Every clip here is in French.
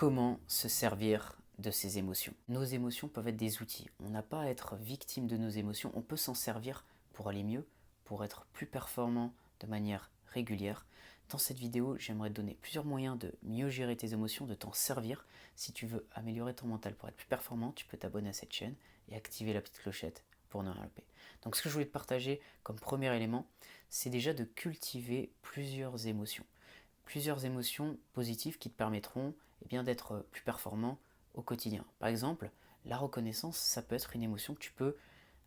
Comment se servir de ses émotions? Nos émotions peuvent être des outils. On n'a pas à être victime de nos émotions. On peut s'en servir pour aller mieux, pour être plus performant de manière régulière. Dans cette vidéo, j'aimerais te donner plusieurs moyens de mieux gérer tes émotions, de t'en servir. Si tu veux améliorer ton mental pour être plus performant, tu peux t'abonner à cette chaîne et activer la petite clochette pour ne rien louper. Donc ce que je voulais te partager comme premier élément, c'est déjà de cultiver plusieurs émotions. Plusieurs émotions positives qui te permettront d'être plus performant au quotidien. Par exemple, la reconnaissance, ça peut être une émotion que tu peux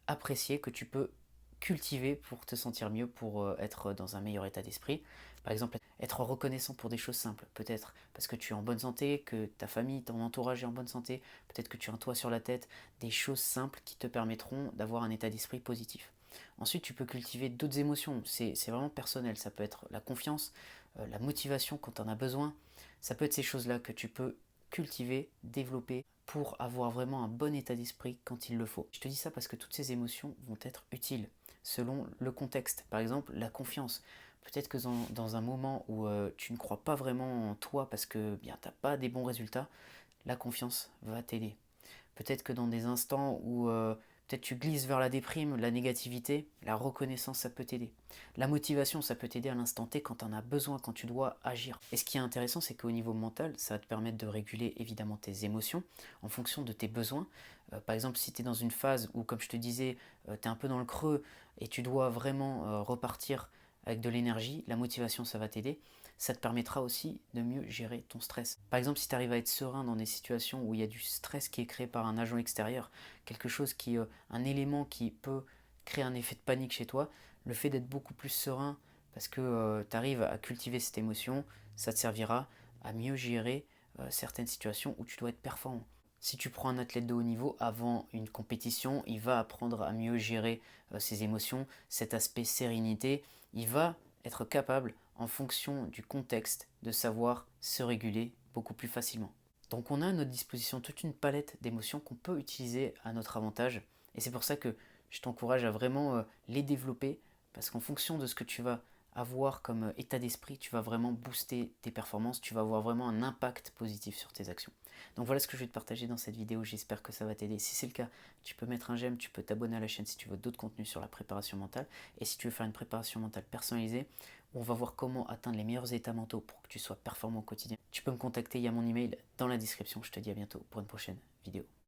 apprécier, que tu peux cultiver pour te sentir mieux, pour être dans un meilleur état d'esprit. Par exemple, être reconnaissant pour des choses simples, peut-être parce que tu es en bonne santé, que ta famille, ton entourage est en bonne santé, peut-être que tu as un toit sur la tête, des choses simples qui te permettront d'avoir un état d'esprit positif. Ensuite, tu peux cultiver d'autres émotions, c'est vraiment personnel, ça peut être la confiance, la motivation quand tu en as besoin, ça peut être ces choses-là que tu peux cultiver, développer pour avoir vraiment un bon état d'esprit quand il le faut. Je te dis ça parce que toutes ces émotions vont être utiles selon le contexte. Par exemple, la confiance. Peut-être que dans un moment où tu ne crois pas vraiment en toi parce que tu n'as pas des bons résultats, la confiance va t'aider. Peut-être que dans des instants où peut-être tu glisses vers la déprime, la négativité, la reconnaissance, ça peut t'aider. La motivation, ça peut t'aider à l'instant T quand tu en as besoin, quand tu dois agir. Et ce qui est intéressant, c'est qu'au niveau mental, ça va te permettre de réguler évidemment tes émotions en fonction de tes besoins. Par exemple, si tu es dans une phase où, comme je te disais, tu es un peu dans le creux et tu dois vraiment repartir avec de l'énergie, la motivation, ça va t'aider. Ça te permettra aussi de mieux gérer ton stress. Par exemple, si tu arrives à être serein dans des situations où il y a du stress qui est créé par un agent extérieur, quelque chose un élément qui peut créer un effet de panique chez toi, le fait d'être beaucoup plus serein parce que tu arrives à cultiver cette émotion, ça te servira à mieux gérer certaines situations où tu dois être performant. Si tu prends un athlète de haut niveau avant une compétition, il va apprendre à mieux gérer ses émotions, cet aspect sérénité, il va être capable, en fonction du contexte, de savoir se réguler beaucoup plus facilement. Donc on a à notre disposition toute une palette d'émotions qu'on peut utiliser à notre avantage. Et c'est pour ça que je t'encourage à vraiment les développer, parce qu'en fonction de ce que tu vas avoir comme état d'esprit, tu vas vraiment booster tes performances, tu vas avoir vraiment un impact positif sur tes actions. Donc voilà ce que je vais te partager dans cette vidéo, j'espère que ça va t'aider. Si c'est le cas, tu peux mettre un j'aime, tu peux t'abonner à la chaîne si tu veux d'autres contenus sur la préparation mentale. Et si tu veux faire une préparation mentale personnalisée, on va voir comment atteindre les meilleurs états mentaux pour que tu sois performant au quotidien. Tu peux me contacter, il y a mon email dans la description. Je te dis à bientôt pour une prochaine vidéo.